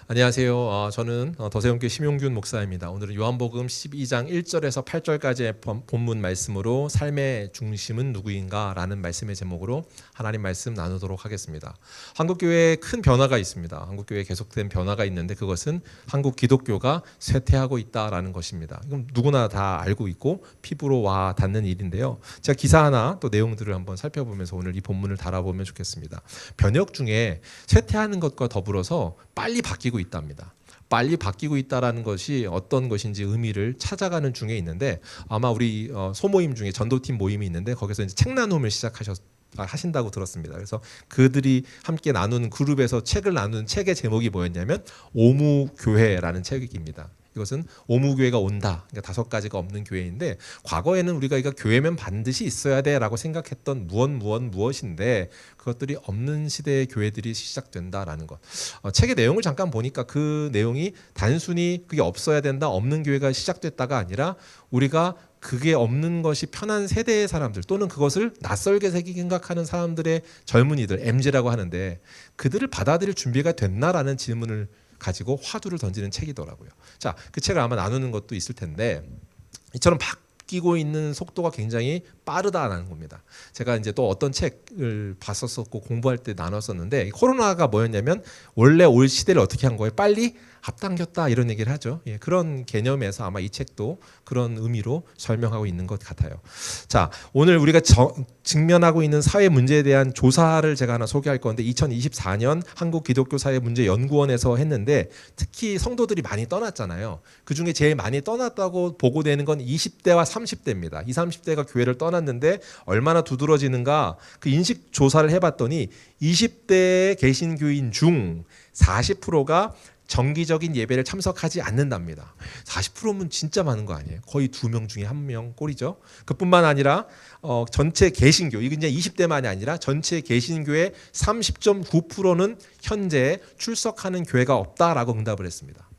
안녕하세요. 저는 더세움교회 심용균 목사입니다. 오늘은 요한복음 12장 1절에서 8절까지의 본문 말씀으로 삶의 중심은 누구인가 라는 말씀의 제목으로 하나님 말씀 나누도록 하겠습니다. 한국교회에 큰 변화가 있습니다. 한국교회에 계속된 변화가 있는데 그것은 한국 기독교가 쇠퇴하고 있다라는 것입니다. 이건 누구나 다 알고 있고 피부로 와 닿는 일인데요. 제가 기사 하나 또 내용들을 한번 살펴보면서 오늘 이 본문을 달아보면 좋겠습니다. 변혁 중에 쇠퇴하는 것과 더불어서 빨리 바뀌고 있답니다. 빨리 바뀌고 있다라는 것이 어떤 것인지 의미를 찾아가는 중에 있는데 아마 우리 소모임 중에 전도팀 모임이 있는데 거기서 이제 책 나눔을 하신다고 들었습니다. 그래서 그들이 함께 나누는 그룹에서 책을 나누는 책의 제목이 뭐였냐면 오무교회라는 책입니다. 이것은 오무교회가 온다. 그러니까 5가지가 없는 교회인데 과거에는 우리가 이거 교회면 반드시 있어야 돼라고 생각했던 무엇인데 그것들이 없는 시대의 교회들이 시작된다라는 것. 책의 내용을 잠깐 보니까 그 내용이 단순히 그게 없어야 된다, 없는 교회가 시작됐다가 아니라 우리가 그게 없는 것이 편한 세대의 사람들 또는 그것을 낯설게 생각하는 사람들의 젊은이들, MZ라고 하는데 그들을 받아들일 준비가 됐나라는 질문을 가지고 화두를 던지는 책이더라고요. 자, 그 책을 아마 나누는 것도 있을 텐데 이처럼 바뀌고 있는 속도가 굉장히 빠르다라는 겁니다. 제가 이제 또 어떤 책을 봤었고 공부할 때 나눴었는데 코로나가 뭐였냐면 원래 올 시대를 어떻게 한 거예요? 빨리 앞당겼다 이런 얘기를 하죠. 예, 그런 개념에서 아마 이 책도 그런 의미로 설명하고 있는 것 같아요. 자, 오늘 우리가 직면하고 있는 사회 문제에 대한 조사를 제가 하나 소개할 건데 2024년 한국기독교사회문제연구원에서 했는데 특히 성도들이 많이 떠났잖아요. 그중에 제일 많이 떠났다고 보고되는 건 20대와 30대입니다. 20, 30대가 교회를 떠났는데 얼마나 두드러지는가 그 인식 조사를 해봤더니 20대에 계신 교인 중 40%가 정기적인 예배를 참석하지 않는답니다. 40%면 진짜 많은 거 아니에요? 거의 2명 중에 1명 꼴이죠. 그뿐만 아니라 전체 개신교, 이건 이제 20대만이 아니라 전체 개신교의 30.9%는 현재 출석하는 교회가 없다라고 응답을 했습니다.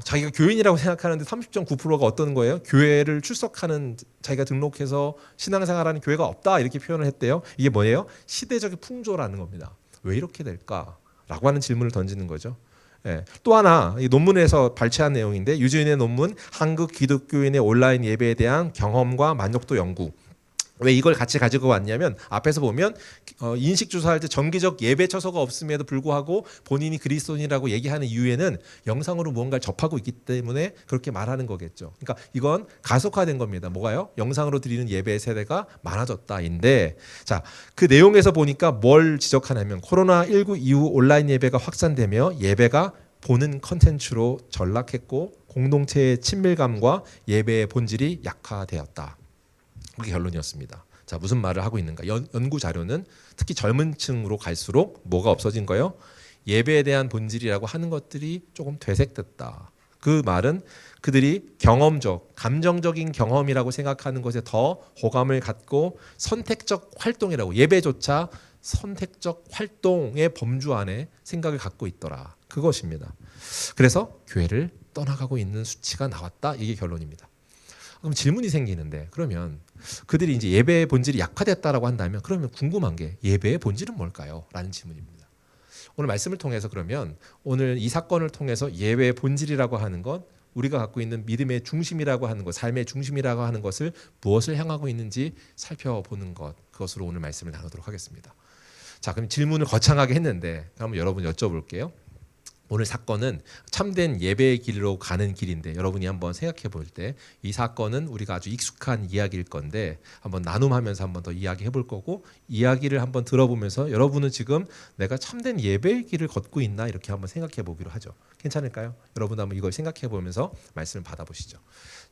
자기가 교인이라고 생각하는데 30.9%가 어떤 거예요? 교회를 출석하는 자기가 등록해서 신앙생활하는 교회가 없다 이렇게 표현을 했대요. 이게 뭐예요? 시대적인 풍조라는 겁니다. 왜 이렇게 될까라고 하는 질문을 던지는 거죠. 예. 또 하나 이 논문에서 발췌한 내용인데 유지은의 논문 한국 기독교인의 온라인 예배에 대한 경험과 만족도 연구. 왜 이걸 같이 가지고 왔냐면 앞에서 보면 인식 조사할 때 정기적 예배 처소가 없음에도 불구하고 본인이 그리스도인이라고 얘기하는 이유에는 영상으로 무언가를 접하고 있기 때문에 그렇게 말하는 거겠죠. 그러니까 이건 가속화된 겁니다. 뭐가요? 영상으로 드리는 예배 세대가 많아졌다인데 자, 그 내용에서 보니까 뭘 지적하냐면 코로나19 이후 온라인 예배가 확산되며 예배가 보는 컨텐츠로 전락했고 공동체의 친밀감과 예배의 본질이 약화되었다. 그게 결론이었습니다. 자, 무슨 말을 하고 있는가? 연구 자료는 특히 젊은 층으로 갈수록 뭐가 없어진 거예요? 예배에 대한 본질이라고 하는 것들이 조금 되새겼다. 그 말은 그들이 경험적, 감정적인 경험이라고 생각하는 것에 더 호감을 갖고 선택적 활동이라고 예배조차 선택적 활동의 범주 안에 생각을 갖고 있더라. 그것입니다. 그래서 교회를 떠나가고 있는 수치가 나왔다. 이게 결론입니다. 그럼 질문이 생기는데 그러면 그들이 이제 예배의 본질이 약화됐다라고 한다면 그러면 궁금한 게 예배의 본질은 뭘까요? 라는 질문입니다. 오늘 말씀을 통해서 그러면 오늘 이 사건을 통해서 예배의 본질이라고 하는 것 우리가 갖고 있는 믿음의 중심이라고 하는 것 삶의 중심이라고 하는 것을 무엇을 향하고 있는지 살펴보는 것 그것으로 오늘 말씀을 나누도록 하겠습니다. 자, 그럼 질문을 거창하게 했는데 그럼 여러분 여쭤볼게요. 오늘 사건은 참된 예배의 길로 가는 길인데 여러분이 한번 생각해 볼 때 이 사건은 우리가 아주 익숙한 이야기일 건데 한번 나눔하면서 한번 더 이야기해 볼 거고 이야기를 한번 들어보면서 여러분은 지금 내가 참된 예배의 길을 걷고 있나 이렇게 한번 생각해 보기로 하죠. 괜찮을까요? 여러분 한번 이걸 생각해 보면서 말씀을 받아보시죠.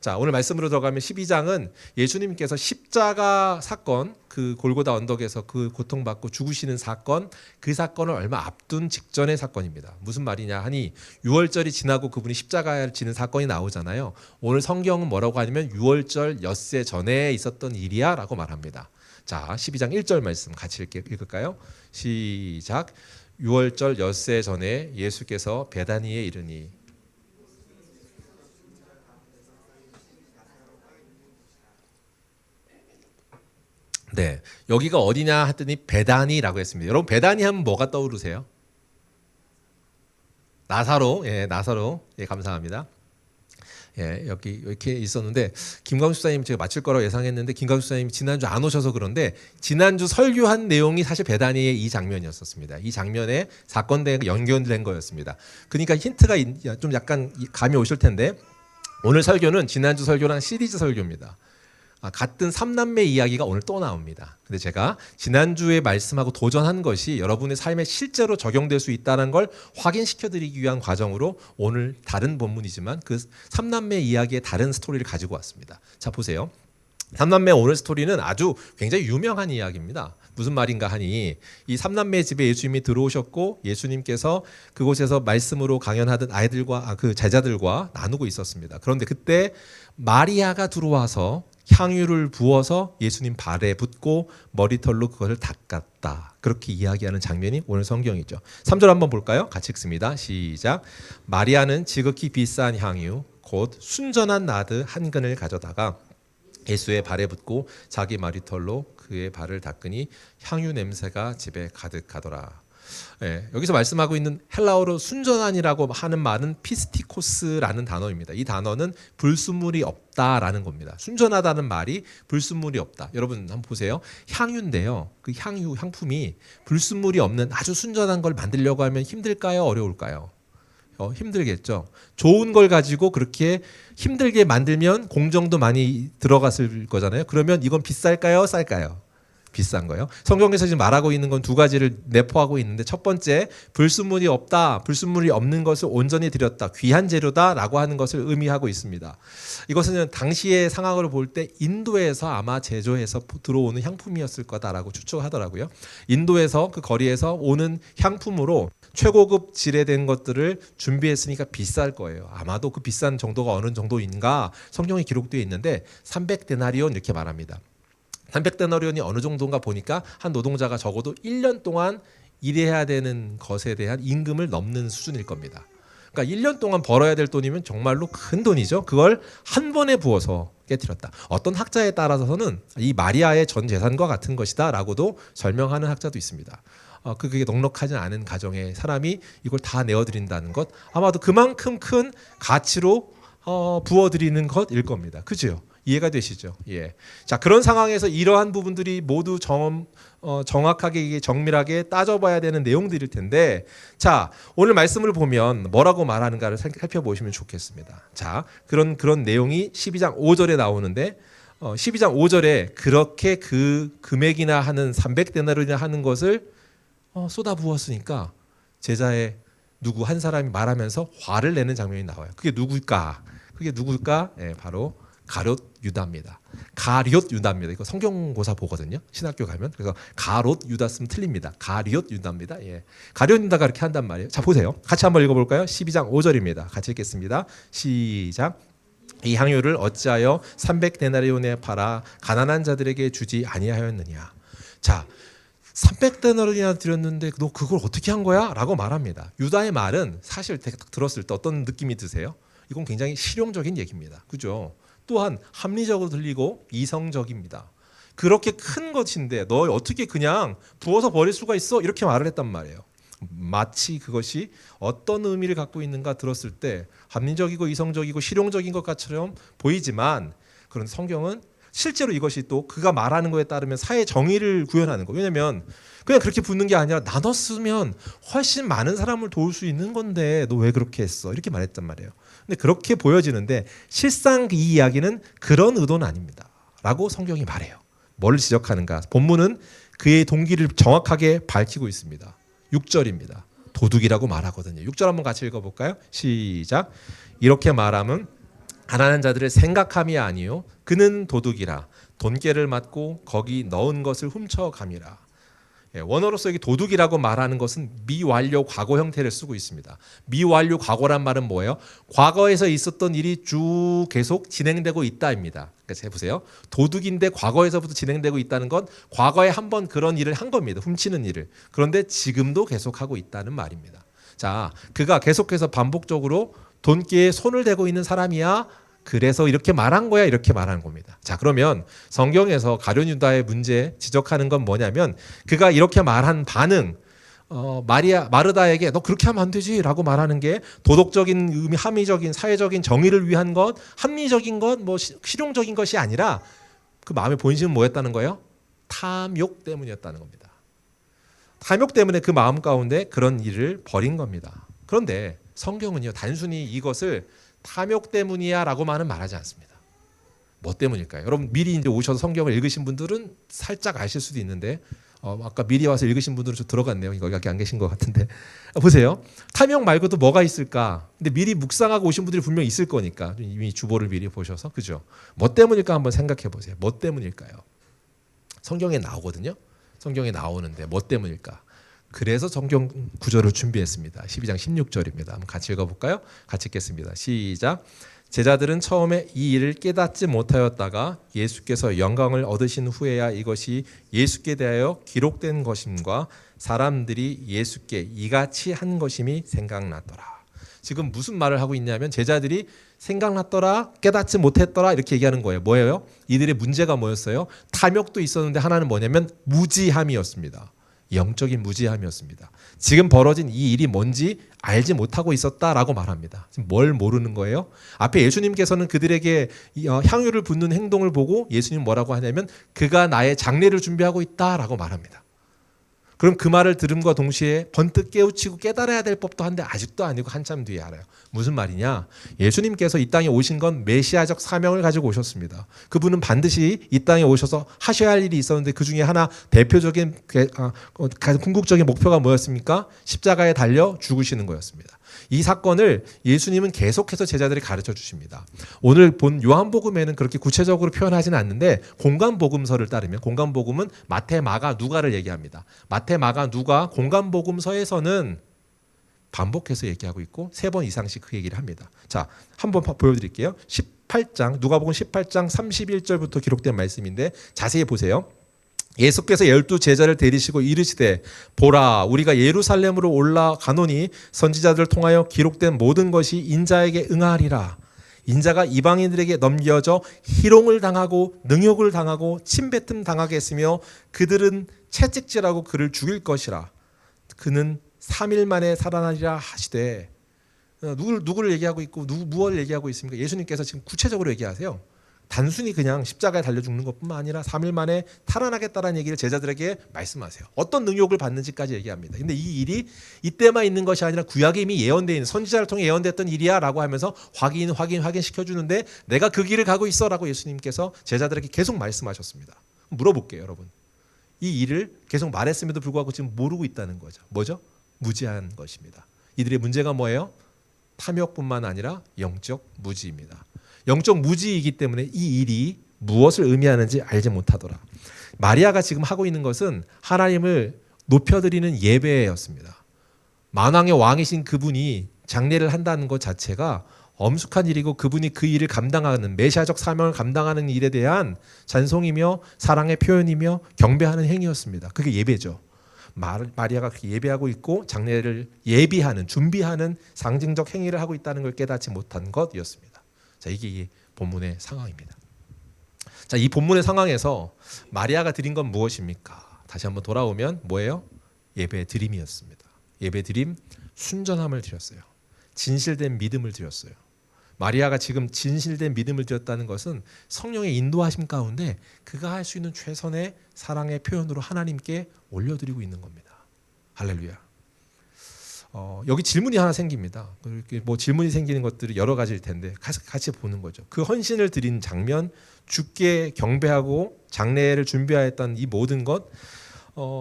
자, 오늘 말씀으로 들어가면 12장은 예수님께서 십자가 사건 그 골고다 언덕에서 그 고통받고 죽으시는 사건 그 사건을 얼마 앞둔 직전의 사건입니다. 무슨 말이냐 하니 6월절이 지나고 그분이 십자가를 지는 사건이 나오잖아요. 오늘 성경은 뭐라고 하냐면 6월절 엿새 전에 있었던 일이야 라고 말합니다. 자, 12장 1절 말씀 같이 읽을까요? 시작. 6월절 엿새 전에 예수께서 베다니에 이르니 네, 여기가 어디냐 했더니 베다니라고 했습니다. 여러분 베다니 하면 뭐가 떠오르세요? 나사로, 나사로, 감사합니다. 여기 이렇게 있었는데 김광수 사님 제가 마칠 거라고 예상했는데 김광수 사님 지난주 안 오셔서 그런데 지난주 설교한 내용이 사실 베다니의 이 장면이었었습니다. 이 장면에 사건과 연결된 거였습니다. 그러니까 힌트가 좀 약간 감이 오실 텐데 오늘 설교는 지난주 설교랑 시리즈 설교입니다. 같은 삼남매 이야기가 오늘 또 나옵니다. 근데 제가 지난주에 말씀하고 도전한 것이 여러분의 삶에 실제로 적용될 수 있다는 걸 확인시켜드리기 위한 과정으로 오늘 다른 본문이지만 그 삼남매 이야기의 다른 스토리를 가지고 왔습니다. 자, 보세요. 삼남매 오늘 스토리는 아주 굉장히 유명한 이야기입니다. 무슨 말인가 하니 이 삼남매 집에 예수님이 들어오셨고 예수님께서 그곳에서 말씀으로 강연하던 아이들과 그 제자들과 나누고 있었습니다. 그런데 그때 마리아가 들어와서 향유를 부어서 예수님 발에 붓고 머리털로 그것을 닦았다. 그렇게 이야기하는 장면이 오늘 성경이죠. 3절 한번 볼까요? 같이 읽습니다. 시작. 마리아는 지극히 비싼 향유 곧 순전한 나드 한 근을 가져다가 예수의 발에 붓고 자기 머리털로 그의 발을 닦으니 향유 냄새가 집에 가득하더라. 여기서 말씀하고 있는 헬라어로 순전한이라고 하는 말은 피스티코스라는 단어입니다. 이 단어는 불순물이 없다라는 겁니다. 순전하다는 말이 불순물이 없다. 여러분 한번 보세요. 향유인데요. 그 향품이 불순물이 없는 아주 순전한 걸 만들려고 하면 힘들까요? 어려울까요? 힘들겠죠. 좋은 걸 가지고 그렇게 힘들게 만들면 공정도 많이 들어갔을 거잖아요. 그러면 이건 비쌀까요? 쌀까요? 비싼 거예요. 성경에서 지금 말하고 있는 건 두 가지를 내포하고 있는데 첫 번째 불순물이 없다. 불순물이 없는 것을 온전히 드렸다. 귀한 재료다라고 하는 것을 의미하고 있습니다. 이것은 당시의 상황으로 볼 때 인도에서 아마 제조해서 들어오는 향품이었을 거다라고 추측하더라고요. 인도에서 그 거리에서 오는 향품으로 최고급 질의 것들을 준비했으니까 비쌀 거예요. 아마도 그 비싼 정도가 어느 정도인가 성경에 기록되어 있는데 300데나리온 이렇게 말합니다. 300데나리온이 어느 정도인가 보니까 한 노동자가 적어도 1년 동안 일해야 되는 것에 대한 임금을 넘는 수준일 겁니다. 그러니까 1년 동안 벌어야 될 돈이면 정말로 큰 돈이죠. 그걸 한 번에 부어서 깨뜨렸다. 어떤 학자에 따라서는 이 마리아의 전 재산과 같은 것이다 라고도 설명하는 학자도 있습니다. 그게 넉넉하지 않은 가정의 사람이 이걸 다 내어드린다는 것 아마도 그만큼 큰 가치로 부어드리는 것일 겁니다. 그죠? 이해가 되시죠? 예. 자, 그런 상황에서 이러한 부분들이 모두 정확하게 정밀하게 따져봐야 되는 내용들일 텐데, 자, 오늘 말씀을 보면 뭐라고 말하는가를 살펴보시면 좋겠습니다. 자, 그런 내용이 12장 5절에 나오는데, 12장 5절에 그렇게 그 금액이나 하는 300데나리온이나 하는 것을 쏟아 부었으니까 제자의 누구 한 사람이 말하면서 화를 내는 장면이 나와요. 그게 누굴까? 예, 바로 가룟 유다입니다. 가룟 유다입니다. 이거 성경고사 보거든요. 신학교 가면. 그래서 가롯 유다 쓰면 틀립니다. 가룟 유다입니다. 예. 가룟 유다가 이렇게 한단 말이에요. 자, 보세요. 같이 한번 읽어볼까요? 12장 5절입니다. 같이 읽겠습니다. 시작. 이 향유를 어찌하여 300데나리온에 팔아 가난한 자들에게 주지 아니하였느냐. 자, 300데나리온이나 드렸는데 너 그걸 어떻게 한 거야? 라고 말합니다. 유다의 말은 사실 딱 들었을 때 어떤 느낌이 드세요? 이건 굉장히 실용적인 얘기입니다. 그죠? 또한 합리적으로 들리고 이성적입니다. 그렇게 큰 것인데 너 어떻게 그냥 부어서 버릴 수가 있어? 이렇게 말을 했단 말이에요. 마치 그것이 어떤 의미를 갖고 있는가 들었을 때 합리적이고 이성적이고 실용적인 것처럼 보이지만 그런 성경은 실제로 이것이 또 그가 말하는 거에 따르면 사회 정의를 구현하는 거. 왜냐하면 그냥 그렇게 붓는 게 아니라 나눴으면 훨씬 많은 사람을 도울 수 있는 건데 너 왜 그렇게 했어? 이렇게 말했단 말이에요. 근데 그렇게 보여지는데 실상 이 이야기는 그런 의도는 아닙니다. 라고 성경이 말해요. 뭘 지적하는가? 본문은 그의 동기를 정확하게 밝히고 있습니다. 6절입니다. 도둑이라고 말하거든요. 6절 한번 같이 읽어볼까요? 시작. 이렇게 말하면 가난한 자들을 생각함이 아니요 그는 도둑이라 돈깨를 맞고 거기 넣은 것을 훔쳐감이라. 원어로서 여기 도둑이라고 말하는 것은 미완료 과거 형태를 쓰고 있습니다. 미완료 과거란 말은 뭐예요? 과거에서 있었던 일이 쭉 계속 진행되고 있다입니다. 그래서 해보세요. 도둑인데 과거에서부터 진행되고 있다는 건 과거에 한번 그런 일을 한 겁니다. 훔치는 일을. 그런데 지금도 계속하고 있다는 말입니다. 자, 그가 계속해서 반복적으로 돈깨에 손을 대고 있는 사람이야. 그래서 이렇게 말한 거야. 이렇게 말하는 겁니다. 자, 그러면 성경에서 가룟 유다의 문제 지적하는 건 뭐냐면 그가 이렇게 말한 반응 마르다에게 너 그렇게 하면 안 되지라고 말하는 게 도덕적인 의미, 합리적인 사회적인 정의를 위한 것, 합리적인 것, 뭐 실용적인 것이 아니라 그 마음의 본심은 뭐였다는 거예요? 탐욕 때문이었다는 겁니다. 탐욕 때문에 그 마음 가운데 그런 일을 벌인 겁니다. 그런데 성경은요, 단순히 이것을 탐욕 때문이야라고만은 말하지 않습니다. 뭐 때문일까요? 여러분 미리 이제 오셔서 성경을 읽으신 분들은 살짝 아실 수도 있는데 아까 미리 와서 읽으신 분들은 좀 들어갔네요. 이거 여기 안 계신 것 같은데 보세요. 탐욕 말고도 뭐가 있을까? 근데 미리 묵상하고 오신 분들이 분명히 있을 거니까 이미 주보를 미리 보셔서 그죠? 뭐 때문일까 한번 생각해 보세요. 뭐 때문일까요? 성경에 나오거든요. 성경에 나오는데 뭐 때문일까? 그래서 성경 구절을 준비했습니다. 12장 16절입니다. 한번 같이 읽어볼까요? 같이 읽겠습니다. 시작. 제자들은 처음에 이 일을 깨닫지 못하였다가 예수께서 영광을 얻으신 후에야 이것이 예수께 대하여 기록된 것임과 사람들이 예수께 이같이 한 것임이 생각났더라. 지금 무슨 말을 하고 있냐면 제자들이 생각났더라, 깨닫지 못했더라 이렇게 얘기하는 거예요. 뭐예요? 이들의 문제가 뭐였어요? 탐욕도 있었는데 하나는 뭐냐면 무지함이었습니다. 영적인 무지함이었습니다. 지금 벌어진 이 일이 뭔지 알지 못하고 있었다라고 말합니다. 지금 뭘 모르는 거예요? 앞에 예수님께서는 그들에게 향유를 붓는 행동을 보고 예수님 뭐라고 하냐면 그가 나의 장례를 준비하고 있다라고 말합니다. 그럼 그 말을 들음과 동시에 번뜩 깨우치고 깨달아야 될 법도 한데 아직도 아니고 한참 뒤에 알아요. 무슨 말이냐? 예수님께서 이 땅에 오신 건 메시아적 사명을 가지고 오셨습니다. 그분은 반드시 이 땅에 오셔서 하셔야 할 일이 있었는데 그 중에 하나 대표적인 가장 궁극적인 목표가 뭐였습니까? 십자가에 달려 죽으시는 거였습니다. 이 사건을 예수님은 계속해서 제자들이 가르쳐 주십니다. 오늘 본 요한복음에는 그렇게 구체적으로 표현하지는 않는데 공간복음서를 따르면 공간복음은 마태, 마가, 누가를 얘기합니다. 마태, 마가, 누가 공간복음서에서는 반복해서 얘기하고 있고 3번 이상씩 그 얘기를 합니다. 자, 한번 보여드릴게요. 18장 누가복음 18장 31절부터 기록된 말씀인데 자세히 보세요. 예수께서 12 제자를 데리시고 이르시되 보라 우리가 예루살렘으로 올라가노니 선지자들을 통하여 기록된 모든 것이 인자에게 응하리라. 인자가 이방인들에게 넘겨져 희롱을 당하고 능욕을 당하고 침뱉음 당하게 했으며 그들은 채찍질하고 그를 죽일 것이라. 그는 3일 만에 살아나리라 하시되 누구를 얘기하고 있고 무엇을 얘기하고 있습니까? 예수님께서 지금 구체적으로 얘기하세요. 단순히 그냥 십자가에 달려 죽는 것뿐만 아니라 3일 만에 살아나겠다라는 얘기를 제자들에게 말씀하세요. 어떤 능욕을 받는지까지 얘기합니다. 근데 이 일이 이때만 있는 것이 아니라 구약에 이미 예언되어 있는 선지자를 통해 예언됐던 일이야 라고 하면서 확인시켜주는데 내가 그 길을 가고 있어 라고 예수님께서 제자들에게 계속 말씀하셨습니다. 물어볼게요 여러분. 이 일을 계속 말했음에도 불구하고 지금 모르고 있다는 거죠. 뭐죠? 무지한 것입니다. 이들의 문제가 뭐예요? 탐욕뿐만 아니라 영적 무지입니다. 영적 무지이기 때문에 이 일이 무엇을 의미하는지 알지 못하더라. 마리아가 지금 하고 있는 것은 하나님을 높여드리는 예배였습니다. 만왕의 왕이신 그분이 장례를 한다는 것 자체가 엄숙한 일이고 그분이 그 일을 감당하는 메시아적 사명을 감당하는 일에 대한 찬송이며 사랑의 표현이며 경배하는 행위였습니다. 그게 예배죠. 마리아가 그렇게 예배하고 있고 장례를 예비하는 준비하는 상징적 행위를 하고 있다는 걸 깨닫지 못한 것이었습니다. 자, 이게 이 본문의 상황입니다. 자, 이 본문의 상황에서 마리아가 드린 건 무엇입니까? 다시 한번 돌아오면 뭐예요? 예배 드림이었습니다. 예배 드림, 순전함을 드렸어요. 진실된 믿음을 드렸어요. 마리아가 지금 진실된 믿음을 드렸다는 것은 성령의 인도하심 가운데 그가 할 수 있는 최선의 사랑의 표현으로 하나님께 올려드리고 있는 겁니다. 할렐루야. 여기 질문이 하나 생깁니다. 뭐 질문이 생기는 것들이 여러 가지일 텐데 같이 보는 거죠. 그 헌신을 드린 장면, 주께 경배하고 장례를 준비하였던 이 모든 것,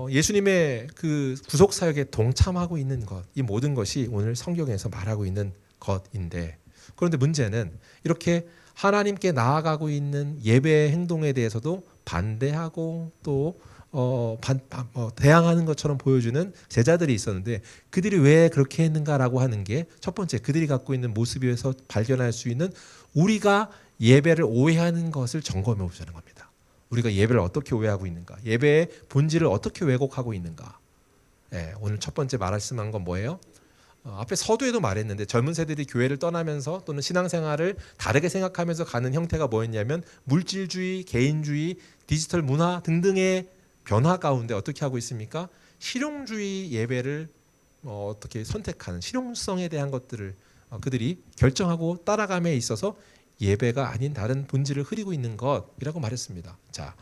예수님의 그 구속 사역에 동참하고 있는 것, 이 모든 것이 오늘 성경에서 말하고 있는 것인데, 그런데 문제는 이렇게 하나님께 나아가고 있는 예배의 행동에 대해서도 반대하고 또 대항하는 것처럼 보여주는 제자들이 있었는데 그들이 왜 그렇게 했는가라고 하는 게 첫 번째, 그들이 갖고 있는 모습에서 발견할 수 있는 우리가 예배를 오해하는 것을 점검해 보자는 겁니다. 우리가 예배를 어떻게 오해하고 있는가, 예배의 본질을 어떻게 왜곡하고 있는가. 오늘 첫 번째 말씀한 건 뭐예요? 앞에 서두에도 말했는데 젊은 세대들이 교회를 떠나면서 또는 신앙생활을 다르게 생각하면서 가는 형태가 뭐였냐면 물질주의, 개인주의, 디지털 문화 등등의 변화 가운데 어떻게 하고 있습니까? 실용주의 예배를 어떻게 선택하는 실용성에 대한 것들을 그들이 결정하고 따라감에 있어서 예배가 아닌 다른 본질을 흐리고 있는 것이라고 말했습니다. 자,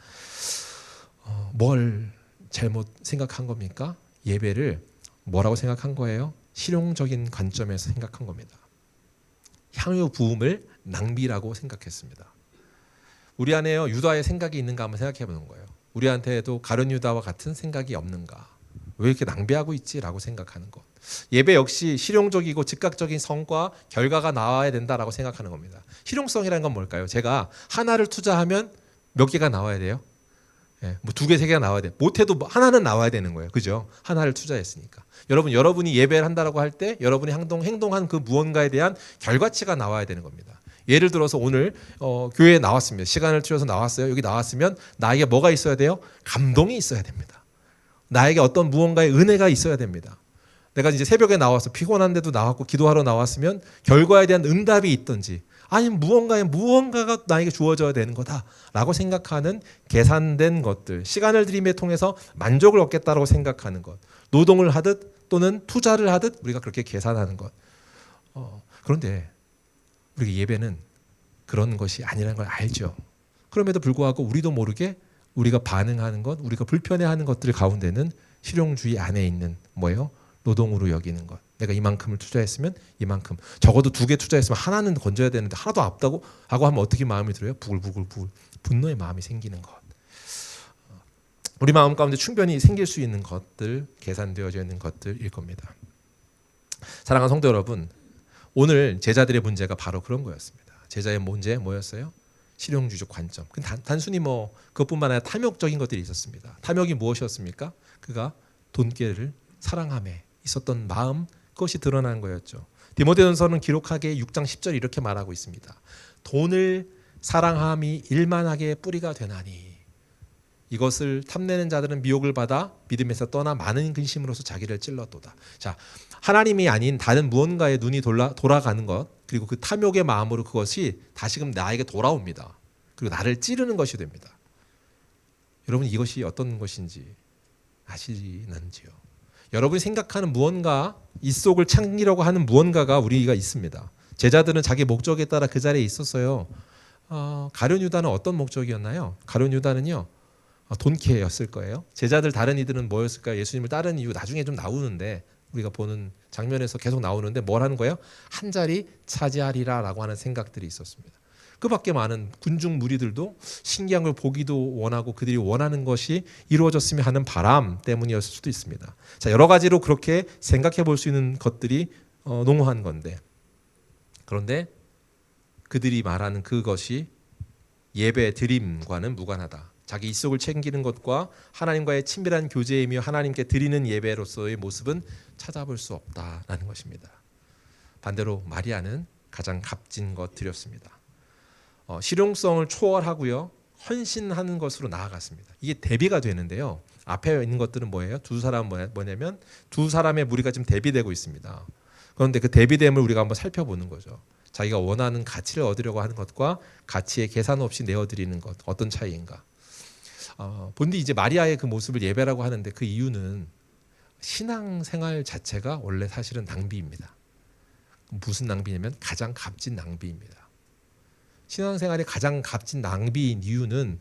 뭘 잘못 생각한 겁니까? 예배를 뭐라고 생각한 거예요? 실용적인 관점에서 생각한 겁니다. 향유 부음을 낭비라고 생각했습니다. 우리 안에요 유다의 생각이 있는가 한번 생각해 보는 거예요. 우리한테도 가룟 유다와 같은 생각이 없는가? 왜 이렇게 낭비하고 있지라고 생각하는 것. 예배 역시 실용적이고 즉각적인 성과 결과가 나와야 된다라고 생각하는 겁니다. 실용성이라는 건 뭘까요? 제가 하나를 투자하면 몇 개가 나와야 돼요? 뭐 2개, 3개가 나와야 돼. 못해도 하나는 나와야 되는 거예요. 그죠? 하나를 투자했으니까. 여러분이 예배를 한다라고 할 때 여러분이 행동한 그 무언가에 대한 결과치가 나와야 되는 겁니다. 예를 들어서 오늘 교회에 나왔습니다. 시간을 틀어서 나왔어요. 여기 나왔으면 나에게 뭐가 있어야 돼요? 감동이 있어야 됩니다. 나에게 어떤 무언가의 은혜가 있어야 됩니다. 내가 이제 새벽에 나와서 피곤한데도 나왔고 기도하러 나왔으면 결과에 대한 응답이 있든지 아니면 무언가가 나에게 주어져야 되는 거다라고 생각하는 계산된 것들, 시간을 들임에 통해서 만족을 얻겠다라고 생각하는 것, 노동을 하듯 또는 투자를 하듯 우리가 그렇게 계산하는 것. 그런데 우리 예배는 그런 것이 아니라는 걸 알죠. 그럼에도 불구하고 우리도 모르게 우리가 반응하는 것, 우리가 불편해하는 것들 가운데는 실용주의 안에 있는 뭐예요? 노동으로 여기는 것. 내가 이만큼을 투자했으면 이만큼. 적어도 2개 투자했으면 하나는 건져야 되는데 하나도 없다고 하고 하면 어떻게 마음이 들어요? 부글부글 분노의 마음이 생기는 것. 우리 마음 가운데 충분히 생길 수 있는 것들, 계산되어져 있는 것들일 겁니다. 사랑하는 성도 여러분, 오늘 제자들의 문제가 바로 그런 거였습니다. 제자의 문제 뭐였어요? 실용주의적 관점. 단순히 그것뿐만 아니라 탐욕적인 것들이 있었습니다. 탐욕이 무엇이었습니까? 그가 돈깨를 사랑함에 있었던 마음, 그것이 드러난 거였죠. 디모데전서는 기록하기에 6장 10절 이렇게 말하고 있습니다. 돈을 사랑함이 일만하게 뿌리가 되나니 이것을 탐내는 자들은 미혹을 받아 믿음에서 떠나 많은 근심으로서 자기를 찔렀도다. 자, 하나님이 아닌 다른 무언가에 눈이 돌아가는 것, 그리고 그 탐욕의 마음으로 그것이 다시금 나에게 돌아옵니다. 그리고 나를 찌르는 것이 됩니다. 여러분 이것이 어떤 것인지 아시는지요? 여러분이 생각하는 무언가, 이 속을 챙기려고 하는 무언가가 우리가 있습니다. 제자들은 자기 목적에 따라 그 자리에 있었어요. 가룟 유다는 어떤 목적이었나요? 가룟 유다는요, 돈캐였을 거예요. 제자들 다른 이들은 뭐였을까요? 예수님을 따르는 이유 나중에 좀 나오는데 우리가 보는 장면에서 계속 나오는데 뭘 하는 거예요? 한 자리 차지하리라라고 하는 생각들이 있었습니다. 그 밖에 많은 군중 무리들도 신기한 걸 보기도 원하고 그들이 원하는 것이 이루어졌으면 하는 바람 때문이었을 수도 있습니다. 자, 여러 가지로 그렇게 생각해 볼 수 있는 것들이 농후한 건데, 그런데 그들이 말하는 그것이 예배 드림과는 무관하다. 자기 입속을 챙기는 것과 하나님과의 친밀한 교제이며 하나님께 드리는 예배로서의 모습은 찾아볼 수 없다라는 것입니다. 반대로 마리아는 가장 값진 것 드렸습니다. 실용성을 초월하고요, 헌신하는 것으로 나아갔습니다. 이게 대비가 되는데요. 앞에 있는 것들은 뭐예요? 두 사람은 뭐냐면 두 사람의 무리가 지금 대비되고 있습니다. 그런데 그 대비됨을 우리가 한번 살펴보는 거죠. 자기가 원하는 가치를 얻으려고 하는 것과 가치의 계산 없이 내어드리는 것, 어떤 차이인가? 본디 이제 마리아의 그 모습을 예배라고 하는데 그 이유는 신앙생활 자체가 원래 사실은 낭비입니다. 무슨 낭비냐면 가장 값진 낭비입니다. 신앙생활의 가장 값진 낭비인 이유는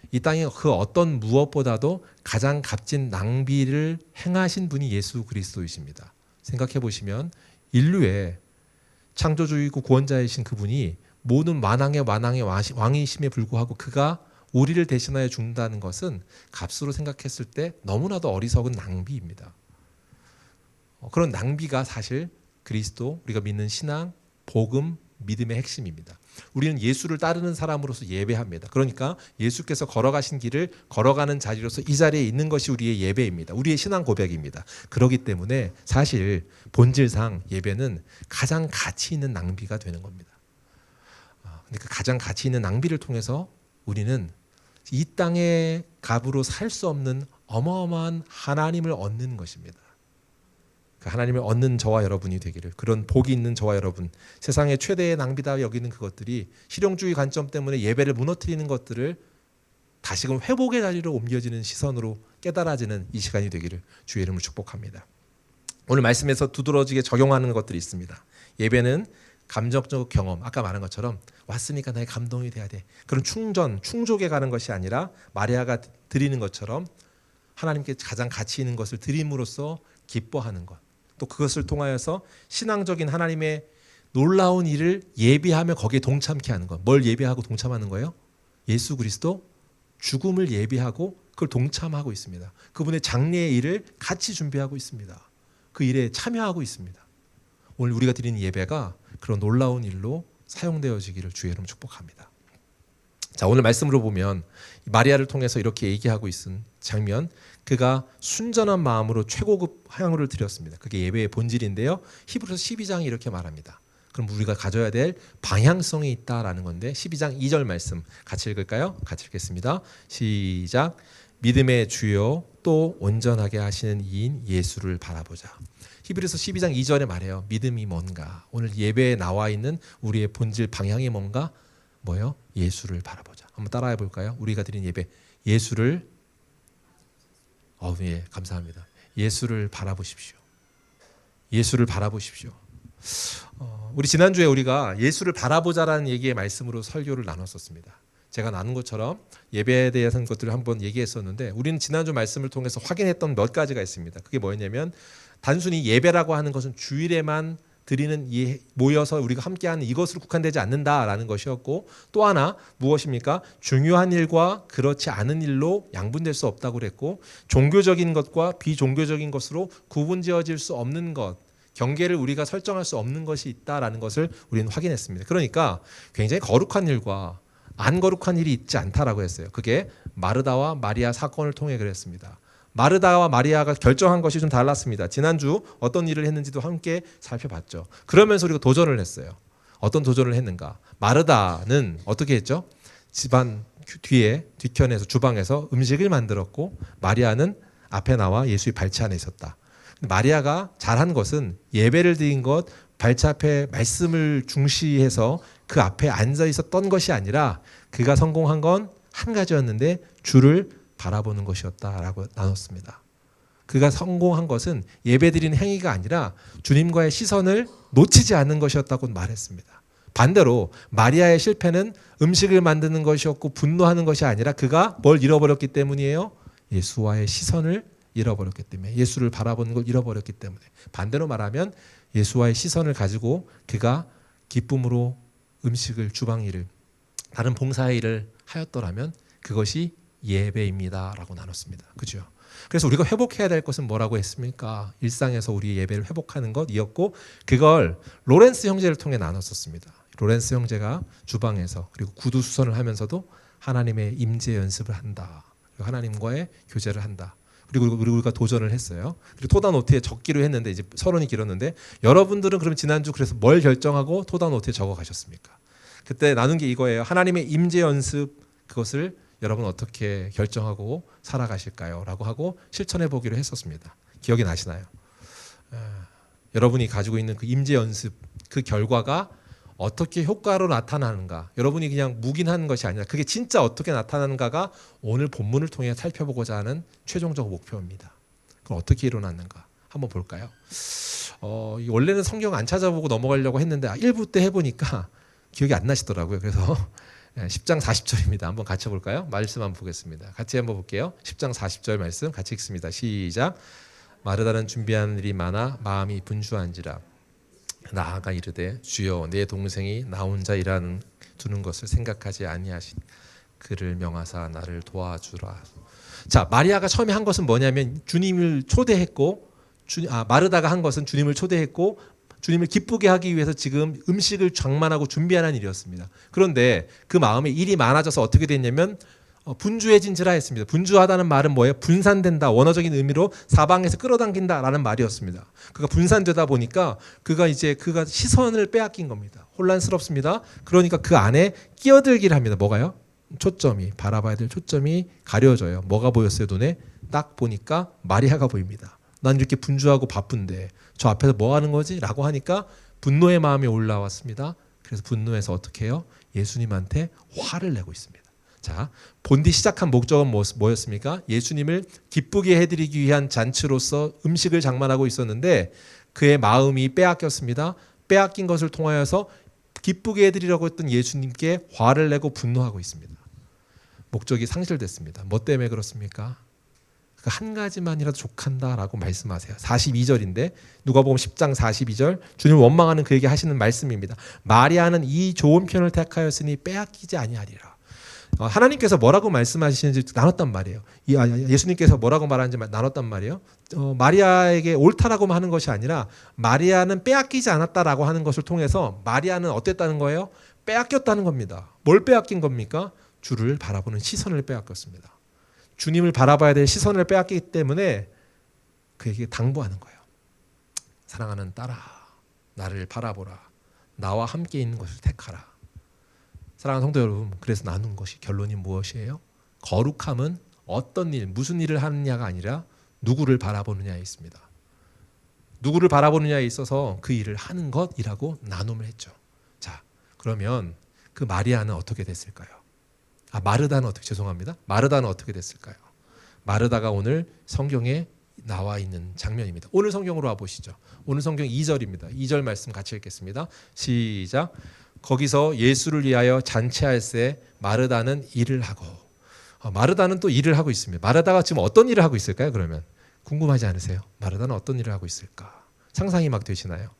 이 땅에 그 어떤 무엇보다도 가장 값진 낭비를 행하신 분이 예수 그리스도이십니다. 생각해 보시면 인류의 창조주이고 구원자이신 그분이 모든 만왕의 왕이심에 불구하고 그가 우리를 대신하여 죽는다는 것은 값으로 생각했을 때 너무나도 어리석은 낭비입니다. 그런 낭비가 사실 그리스도, 우리가 믿는 신앙, 복음, 믿음의 핵심입니다. 우리는 예수를 따르는 사람으로서 예배합니다. 그러니까 예수께서 걸어가신 길을 걸어가는 자리로서 이 자리에 있는 것이 우리의 예배입니다. 우리의 신앙 고백입니다. 그렇기 때문에 사실 본질상 예배는 가장 가치 있는 낭비가 되는 겁니다. 근데 그 가장 가치 있는 낭비를 통해서 우리는 이 땅의 값으로 살 수 없는 어마어마한 하나님을 얻는 것입니다. 그 하나님을 얻는 저와 여러분이 되기를, 그런 복이 있는 저와 여러분, 세상의 최대의 낭비다 여기는 그것들이 실용주의 관점 때문에 예배를 무너뜨리는 것들을 다시금 회복의 자리로 옮겨지는 시선으로 깨달아지는 이 시간이 되기를 주의 이름으로 축복합니다. 오늘 말씀에서 두드러지게 적용하는 것들이 있습니다. 예배는 감정적 경험, 아까 말한 것처럼 왔으니까 나의 감동이 돼야 돼. 그런 충족에 가는 것이 아니라 마리아가 드리는 것처럼 하나님께 가장 가치 있는 것을 드림으로써 기뻐하는 것. 또 그것을 통하여서 신앙적인 하나님의 놀라운 일을 예비하며 거기에 동참케 하는 것. 뭘 예비하고 동참하는 거예요? 예수 그리스도 죽음을 예비하고 그걸 동참하고 있습니다. 그분의 장례의 일을 같이 준비하고 있습니다. 그 일에 참여하고 있습니다. 오늘 우리가 드리는 예배가 그런 놀라운 일로 사용되어지기를 주의 이름으로 축복합니다. 자, 오늘 말씀으로 보면 마리아를 통해서 이렇게 얘기하고 있은 장면, 그가 순전한 마음으로 최고급 향유를 드렸습니다. 그게 예배의 본질인데요. 히브리서 12장이 이렇게 말합니다. 그럼 우리가 가져야 될 방향성이 있다라는 건데 12장 2절 말씀 같이 읽을까요? 같이 읽겠습니다. 시작. 믿음의 주요 또 온전하게 하시는 이인 예수를 바라보자. 히브리서 12장 2절에 말해요. 믿음이 뭔가? 오늘 예배에 나와 있는 우리의 본질 방향이 뭔가? 뭐요? 예수를 바라보자. 한번 따라해 볼까요? 우리가 드린 예배 예수를 예, 감사합니다. 예수를 바라보십시오. 예수를 바라보십시오. 우리 지난주에 우리가 예수를 바라보자라는 얘기의 말씀으로 설교를 나눴었습니다. 제가 나눈 것처럼 예배에 대한 것들을 한번 얘기했었는데 우리는 지난주 말씀을 통해서 확인했던 몇 가지가 있습니다. 그게 뭐였냐면 단순히 예배라고 하는 것은 주일에만 드리는 모여서 우리가 함께하는 이것으로 국한되지 않는다라는 것이었고, 또 하나 무엇입니까? 중요한 일과 그렇지 않은 일로 양분될 수 없다고 그랬고, 종교적인 것과 비종교적인 것으로 구분지어질 수 없는 것, 경계를 우리가 설정할 수 없는 것이 있다라는 것을 우리는 확인했습니다. 그러니까 굉장히 거룩한 일과 안 거룩한 일이 있지 않다라고 했어요. 그게 마르다와 마리아 사건을 통해 그랬습니다. 마르다와 마리아가 결정한 것이 좀 달랐습니다. 지난주 어떤 일을 했는지도 함께 살펴봤죠. 그러면서 우리가 도전을 했어요. 어떤 도전을 했는가? 마르다는 어떻게 했죠? 집안 뒤편에서 주방에서 음식을 만들었고, 마리아는 앞에 나와 예수의 발치 안에 있었다. 마리아가 잘한 것은 예배를 드린 것, 발치 앞에 말씀을 중시해서 그 앞에 앉아 있었던 것이 아니라 그가 성공한 건 한 가지였는데 주를 바라보는 것이었다라고 나눴습니다. 그가 성공한 것은 예배드리는 행위가 아니라 주님과의 시선을 놓치지 않는 것이었다고 말했습니다. 반대로 마리아의 실패는 음식을 만드는 것이었고 분노하는 것이 아니라 그가 뭘 잃어버렸기 때문이에요? 예수와의 시선을 잃어버렸기 때문에, 예수를 바라보는 걸 잃어버렸기 때문에. 반대로 말하면 예수와의 시선을 가지고 그가 기쁨으로 음식을, 주방 일을, 다른 봉사의 일을 하였더라면 그것이 예배입니다라고 나눴습니다. 그죠? 그래서 우리가 회복해야 될 것은 뭐라고 했습니까? 일상에서 우리 예배를 회복하는 것이었고, 그걸 로렌스 형제를 통해 나눴었습니다. 로렌스 형제가 주방에서 그리고 구두 수선을 하면서도 하나님의 임재 연습을 한다. 하나님과의 교제를 한다. 그리고 우리가 도전을 했어요. 그리고 토다노트에 적기로 했는데 이제 서론이 길었는데, 여러분들은 그럼 지난주 그래서 뭘 결정하고 토다노트에 적어 가셨습니까? 그때 나눈 게 이거예요. 하나님의 임재 연습, 그것을 여러분 어떻게 결정하고 살아가실까요? 라고 하고 실천해 보기로 했었습니다. 기억이 나시나요? 여러분이 가지고 있는 그 임재 연습, 그 결과가 어떻게 효과로 나타나는가, 여러분이 그냥 묵인하는 것이 아니라 그게 진짜 어떻게 나타나는가가 오늘 본문을 통해 살펴보고자 하는 최종적 목표입니다. 그럼 어떻게 일어났는가 한번 볼까요? 원래는 성경 안 찾아보고 넘어가려고 했는데 1부 때 해보니까 기억이 안 나시더라고요. 그래서 10장 40절입니다. 한번 같이 볼까요? 말씀 한번 보겠습니다. 같이 한번 볼게요. 10장 40절 말씀 같이 읽습니다. 시작. 마르다는 준비하는 일이 많아 마음이 분주한지라 나아가 이르되 주여 내 동생이 나 혼자 일하는 두는 것을 생각하지 아니하신 그를 명하사 나를 도와주라. 자, 마리아가 처음에 한 것은 뭐냐면 주님을 초대했고, 마르다가 한 것은 주님을 초대했고 주님을 기쁘게 하기 위해서 지금 음식을 장만하고 준비하는 일이었습니다. 그런데 그 마음에 일이 많아져서 어떻게 됐냐면 분주해진지라 했습니다. 분주하다는 말은 뭐예요? 분산된다. 원어적인 의미로 사방에서 끌어당긴다라는 말이었습니다. 그가 분산되다 보니까 그가 시선을 빼앗긴 겁니다. 혼란스럽습니다. 그러니까 그 안에 끼어들기를 합니다. 뭐가요? 초점이, 바라봐야 될 초점이 가려져요. 뭐가 보였어요? 눈에 딱 보니까 마리아가 보입니다. 난 이렇게 분주하고 바쁜데 저 앞에서 뭐 하는 거지? 라고 하니까 분노의 마음이 올라왔습니다. 그래서 분노해서 어떻게 해요? 예수님한테 화를 내고 있습니다. 자, 본디 시작한 목적은 뭐였습니까? 예수님을 기쁘게 해드리기 위한 잔치로서 음식을 장만하고 있었는데 그의 마음이 빼앗겼습니다. 빼앗긴 것을 통하여서 기쁘게 해드리려고 했던 예수님께 화를 내고 분노하고 있습니다. 목적이 상실됐습니다. 뭐 때문에 그렇습니까? 그 한 가지만이라도 족한다라고 말씀하세요. 42절인데 누가복음 10장 42절 주님 원망하는 그에게 하시는 말씀입니다. 마리아는 이 좋은 편을 택하였으니 빼앗기지 아니하리라. 하나님께서 뭐라고 말씀하시는지 나눴단 말이에요. 예수님께서 뭐라고 말하는지 나눴단 말이에요. 마리아에게 옳다라고만 하는 것이 아니라 마리아는 빼앗기지 않았다라고 하는 것을 통해서 마리아는 어땠다는 거예요? 빼앗겼다는 겁니다. 뭘 빼앗긴 겁니까? 주를 바라보는 시선을 빼앗겼습니다. 주님을 바라봐야 될 시선을 빼앗기기 때문에 그에게 당부하는 거예요. 사랑하는 딸아, 나를 바라보라. 나와 함께 있는 것을 택하라. 사랑하는 성도 여러분, 그래서 나눈 것이 결론이 무엇이에요? 거룩함은 어떤 일, 무슨 일을 하느냐가 아니라 누구를 바라보느냐에 있습니다. 누구를 바라보느냐에 있어서 그 일을 하는 것이라고 나눔을 했죠. 자, 그러면 그 마리아는 어떻게 됐을까요? 마르다는 어떻게 됐을까요? 마르다가 오늘 성경에 나와 있는 장면입니다. 오늘 성경으로 와보시죠. 오늘 성경 2절입니다. 2절 말씀 같이 읽겠습니다. 시작. 거기서 예수를 위하여 잔치할새 마르다는 일을 하고. 마르다는 또 일을 하고 있습니다. 마르다가 지금 어떤 일을 하고 있을까요? 그러면 궁금하지 않으세요? 마르다는 어떤 일을 하고 있을까? 상상이 막 되시나요?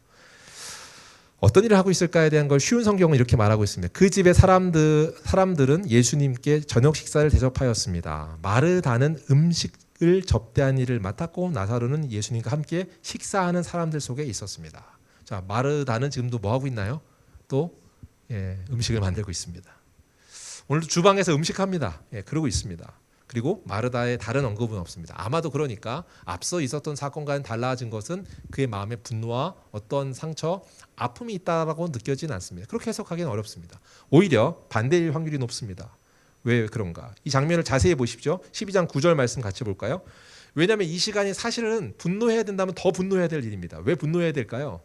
어떤 일을 하고 있을까에 대한 걸 쉬운 성경은 이렇게 말하고 있습니다. 그 집의 사람들은 예수님께 저녁 식사를 대접하였습니다. 마르다는 음식을 접대한 일을 맡았고 나사로는 예수님과 함께 식사하는 사람들 속에 있었습니다. 자, 마르다는 지금도 뭐 하고 있나요? 또 음식을 만들고 있습니다. 오늘도 주방에서 음식합니다. 그러고 있습니다. 그리고 마르다의 다른 언급은 없습니다. 아마도 그러니까 앞서 있었던 사건과는 달라진 것은 그의 마음의 분노와 어떤 상처, 아픔이 있다라고 느껴지는 않습니다. 그렇게 해석하기는 어렵습니다. 오히려 반대일 확률이 높습니다. 왜 그런가? 이 장면을 자세히 보십시오. 12장 9절 말씀 같이 볼까요? 왜냐하면 이 시간이 사실은 분노해야 된다면 더 분노해야 될 일입니다. 왜 분노해야 될까요?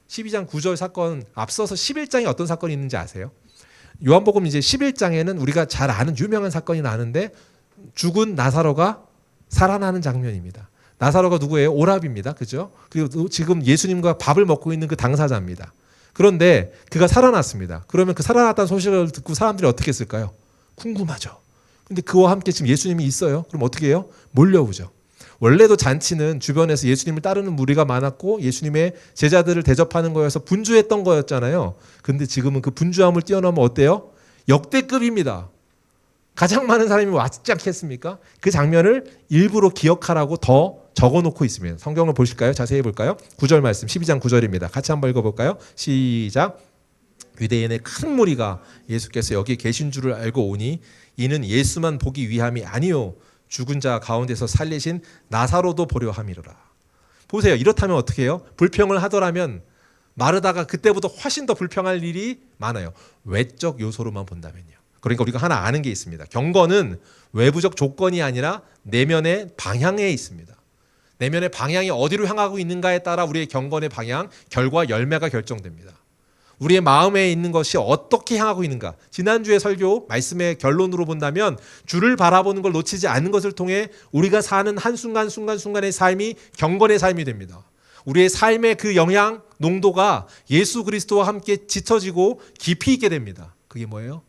12장 9절 사건 앞서서 11장에 어떤 사건이 있는지 아세요? 요한복음 이제 11장에는 우리가 잘 아는 유명한 사건이 나는데 죽은 나사로가 살아나는 장면입니다. 나사로가 누구예요? 오랍입니다. 그죠? 그리고 지금 예수님과 밥을 먹고 있는 그 당사자입니다. 그런데 그가 살아났습니다. 그러면 그 살아났다는 소식을 듣고 사람들이 어떻게 했을까요? 궁금하죠. 근데 그와 함께 지금 예수님이 있어요. 그럼 어떻게 해요? 몰려오죠. 원래도 잔치는 주변에서 예수님을 따르는 무리가 많았고 예수님의 제자들을 대접하는 거여서 분주했던 거였잖아요. 근데 지금은 그 분주함을 뛰어넘어 어때요? 역대급입니다. 가장 많은 사람이 왔지 않겠습니까? 그 장면을 일부러 기억하라고 더 적어놓고 있습니다. 성경을 보실까요? 자세히 볼까요? 9절 말씀 12장 9절입니다. 같이 한번 읽어볼까요? 시작. 유대인의 큰 무리가 예수께서 여기 계신 줄을 알고 오니 이는 예수만 보기 위함이 아니요 죽은 자 가운데서 살리신 나사로도 보려 함이로라. 보세요. 이렇다면 어떻게 해요? 불평을 하더라면 마르다가 그때보다 훨씬 더 불평할 일이 많아요. 외적 요소로만 본다면요. 그러니까 우리가 하나 아는 게 있습니다. 경건은 외부적 조건이 아니라 내면의 방향에 있습니다. 내면의 방향이 어디로 향하고 있는가에 따라 우리의 경건의 방향, 결과, 열매가 결정됩니다. 우리의 마음에 있는 것이 어떻게 향하고 있는가. 지난주의 설교 말씀의 결론으로 본다면 주를 바라보는 걸 놓치지 않는 것을 통해 우리가 사는 한순간순간순간의 삶이 경건의 삶이 됩니다. 우리의 삶의 그 영향, 농도가 예수 그리스도와 함께 짙어지고 깊이 있게 됩니다. 그게 뭐예요?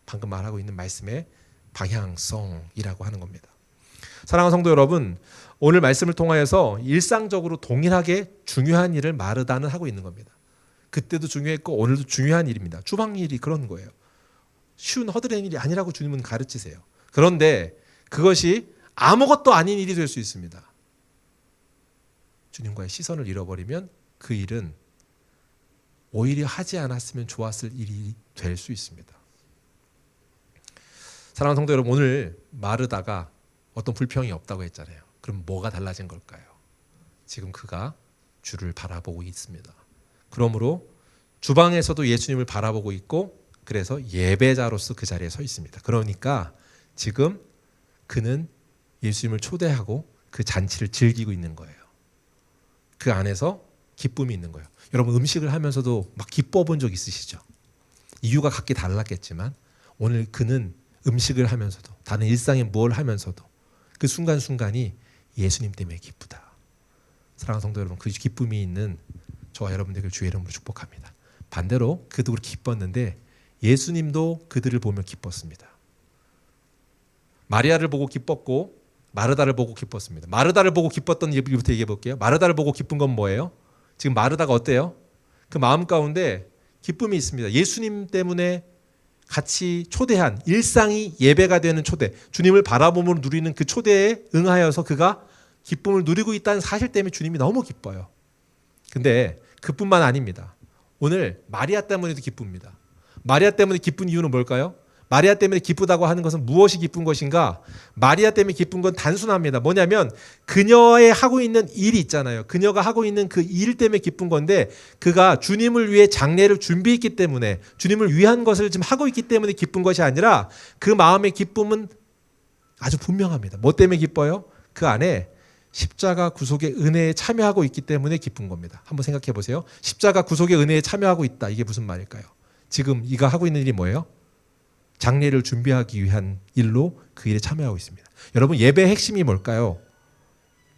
방금 말하고 있는 말씀의 방향성이라고 하는 겁니다. 사랑하는 성도 여러분, 오늘 말씀을 통하여서 일상적으로 동일하게 중요한 일을 마르다는 하고 있는 겁니다. 그때도 중요했고 오늘도 중요한 일입니다. 주방 일이 그런 거예요. 쉬운 허드렛 일이 아니라고 주님은 가르치세요. 그런데 그것이 아무것도 아닌 일이 될 수 있습니다. 주님과의 시선을 잃어버리면 그 일은 오히려 하지 않았으면 좋았을 일이 될 수 있습니다. 사랑하는 성도 여러분, 오늘 마르다가 어떤 불평이 없다고 했잖아요. 그럼 뭐가 달라진 걸까요? 지금 그가 주를 바라보고 있습니다. 그러므로 주방에서도 예수님을 바라보고 있고 그래서 예배자로서 그 자리에 서 있습니다. 그러니까 지금 그는 예수님을 초대하고 그 잔치를 즐기고 있는 거예요. 그 안에서 기쁨이 있는 거예요. 여러분 음식을 하면서도 막 기뻐 본 적 있으시죠? 이유가 각기 달랐겠지만 오늘 그는 음식을 하면서도 다른 일상에 뭘 하면서도 그 순간순간이 예수님 때문에 기쁘다. 사랑하는 성도 여러분, 그 기쁨이 있는 저와 여러분들에게 주의 이름으로 축복합니다. 반대로 그도 그렇게 기뻤는데 예수님도 그들을 보며 기뻤습니다. 마리아를 보고 기뻤고 마르다를 보고 기뻤습니다. 마르다를 보고 기뻤던 일부터 얘기해 볼게요. 마르다를 보고 기쁜 건 뭐예요? 지금 마르다가 어때요? 그 마음 가운데 기쁨이 있습니다. 예수님 때문에 같이 초대한 일상이 예배가 되는 초대, 주님을 바라보므로 누리는 그 초대에 응하여서 그가 기쁨을 누리고 있다는 사실 때문에 주님이 너무 기뻐요. 근데 그뿐만 아닙니다. 오늘 마리아 때문에도 기쁩니다. 마리아 때문에 기쁜 이유는 뭘까요? 마리아 때문에 기쁘다고 하는 것은 무엇이 기쁜 것인가? 마리아 때문에 기쁜 건 단순합니다. 뭐냐면 그녀의 하고 있는 일이 있잖아요. 그녀가 하고 있는 그 일 때문에 기쁜 건데 그가 주님을 위해 장례를 준비했기 때문에 주님을 위한 것을 지금 하고 있기 때문에 기쁜 것이 아니라 그 마음의 기쁨은 아주 분명합니다. 뭐 때문에 기뻐요? 그 안에 십자가 구속의 은혜에 참여하고 있기 때문에 기쁜 겁니다. 한번 생각해 보세요. 십자가 구속의 은혜에 참여하고 있다. 이게 무슨 말일까요? 지금 이가 하고 있는 일이 뭐예요? 장례를 준비하기 위한 일로 그 일에 참여하고 있습니다. 여러분, 예배의 핵심이 뭘까요?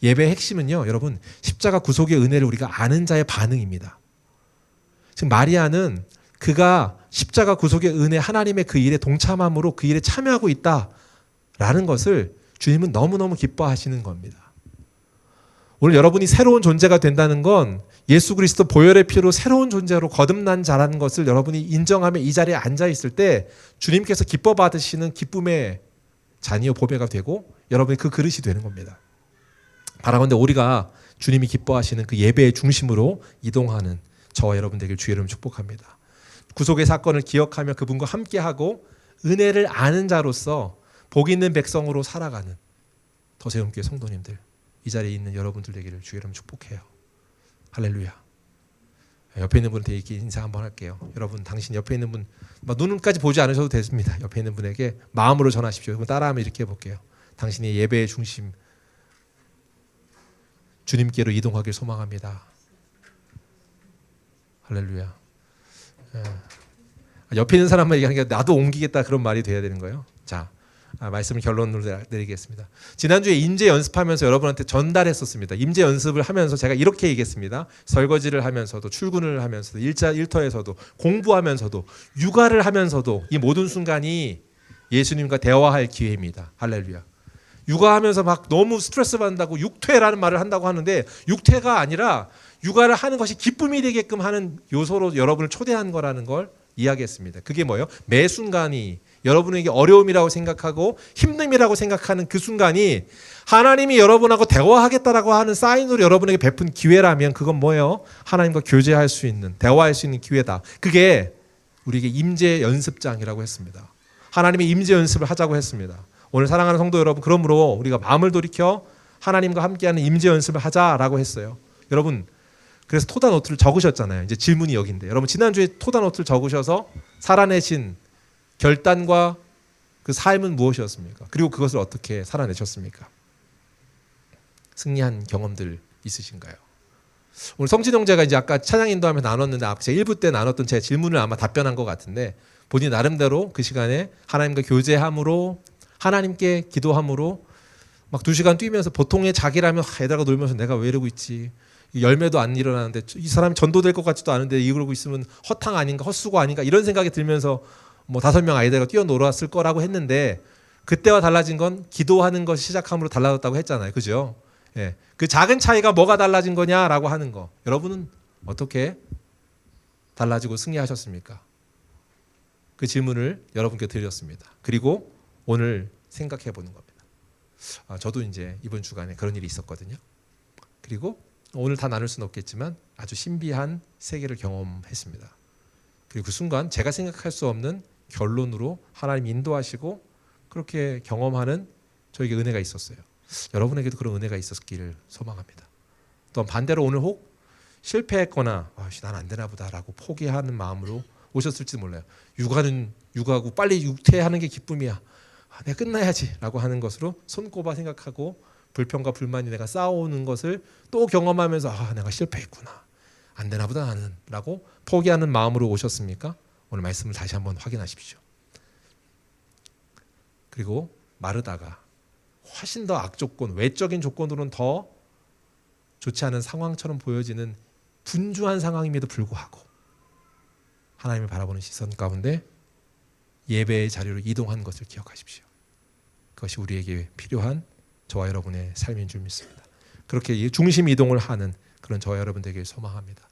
예배의 핵심은요, 여러분, 십자가 구속의 은혜를 우리가 아는 자의 반응입니다. 지금 마리아는 그가 십자가 구속의 은혜, 하나님의 그 일에 동참함으로 그 일에 참여하고 있다라는 것을 주님은 너무너무 기뻐하시는 겁니다. 오늘 여러분이 새로운 존재가 된다는 건 예수 그리스도 보혈의 피로 새로운 존재로 거듭난 자라는 것을 여러분이 인정하며 이 자리에 앉아 있을 때 주님께서 기뻐 받으시는 기쁨의 자녀 보배가 되고 여러분이 그 그릇이 되는 겁니다. 바라건대 우리가 주님이 기뻐하시는 그 예배의 중심으로 이동하는 저와 여러분들에게 주의 이름을 축복합니다. 구속의 사건을 기억하며 그분과 함께하고 은혜를 아는 자로서 복 있는 백성으로 살아가는 더세움교회 성도님들, 이 자리에 있는 여러분들 되기를 주의 이름 축복해요. 할렐루야. 옆에 있는 분한테 이렇게 인사 한번 할게요. 여러분, 당신 옆에 있는 분 눈까지 보지 않으셔도 됩니다. 옆에 있는 분에게 마음으로 전하십시오. 그럼 따라하면 이렇게 해볼게요. 당신이 예배의 중심 주님께로 이동하길 소망합니다. 할렐루야. 옆에 있는 사람만 얘기하는 게 나도 옮기겠다 그런 말이 돼야 되는 거예요. 자, 말씀을 결론으로 내리겠습니다. 지난주에 임재 연습하면서 여러분한테 전달했었습니다. 임재 연습을 하면서 제가 이렇게 얘기했습니다. 설거지를 하면서도, 출근을 하면서도, 일터에서도, 공부하면서도, 육아를 하면서도 이 모든 순간이 예수님과 대화할 기회입니다. 할렐루야. 육아하면서 막 너무 스트레스 받는다고 육퇴라는 말을 한다고 하는데 육퇴가 아니라 육아를 하는 것이 기쁨이 되게끔 하는 요소로 여러분을 초대한 거라는 걸 이야기했습니다. 그게 뭐예요? 매 순간이 여러분에게 어려움이라고 생각하고 힘듦이라고 생각하는 그 순간이 하나님이 여러분하고 대화하겠다라고 하는 사인으로 여러분에게 베푼 기회라면 그건 뭐예요? 하나님과 교제할 수 있는, 대화할 수 있는 기회다. 그게 우리에게 임재 연습장이라고 했습니다. 하나님의 임재 연습을 하자고 했습니다. 오늘 사랑하는 성도 여러분, 그러므로 우리가 마음을 돌이켜 하나님과 함께하는 임재 연습을 하자라고 했어요. 여러분, 그래서 토다노트를 적으셨잖아요. 이제 질문이 여기인데, 여러분 지난주에 토다노트를 적으셔서 살아내신 결단과 그 삶은 무엇이었습니까? 그리고 그것을 어떻게 살아내셨습니까? 승리한 경험들 있으신가요? 오늘 성진 형제가 이제 아까 찬양 인도하면서 나눴는데 제 1부 때 나눴던 제 질문을 아마 답변한 것 같은데 본인 나름대로 그 시간에 하나님과 교제함으로 하나님께 기도함으로 막 2시간 뛰면서 보통의 자기라면 애들하고 놀면서 내가 왜 이러고 있지? 열매도 안 일어나는데 이 사람이 전도될 것 같지도 않은데 이러고 있으면 허탕 아닌가 헛수고 아닌가 이런 생각이 들면서 뭐 5명 아이들과 뛰어놀았을 거라고 했는데 그때와 달라진 건 기도하는 것이 시작함으로 달라졌다고 했잖아요. 그죠? 예. 그 작은 차이가 뭐가 달라진 거냐라고 하는 거. 여러분은 어떻게 달라지고 승리하셨습니까? 그 질문을 여러분께 드렸습니다. 그리고 오늘 생각해 보는 겁니다. 저도 이제 이번 주간에 그런 일이 있었거든요. 그리고 오늘 다 나눌 수는 없겠지만 아주 신비한 세계를 경험했습니다. 그리고 그 순간 제가 생각할 수 없는 결론으로 하나님 인도하시고 그렇게 경험하는 저에게 은혜가 있었어요. 여러분에게도 그런 은혜가 있었기를 소망합니다. 또 반대로 오늘 혹 실패했거나 난 안 되나 보다라고 포기하는 마음으로 오셨을지 몰라요. 육아는 육아고 빨리 육퇴하는 게 기쁨이야. 내가 끝나야지 라고 하는 것으로 손꼽아 생각하고 불평과 불만이 내가 쌓아오는 것을 또 경험하면서 내가 실패했구나. 안 되나 보다 나는 라고 포기하는 마음으로 오셨습니까? 오늘 말씀을 다시 한번 확인하십시오. 그리고 마르다가 훨씬 더 악조건, 외적인 조건으로는 더 좋지 않은 상황처럼 보여지는 분주한 상황임에도 불구하고 하나님을 바라보는 시선 가운데 예배의 자리로 이동한 것을 기억하십시오. 그것이 우리에게 필요한 저와 여러분의 삶인 줄 믿습니다. 그렇게 중심 이동을 하는 그런 저와 여러분 되길 소망합니다.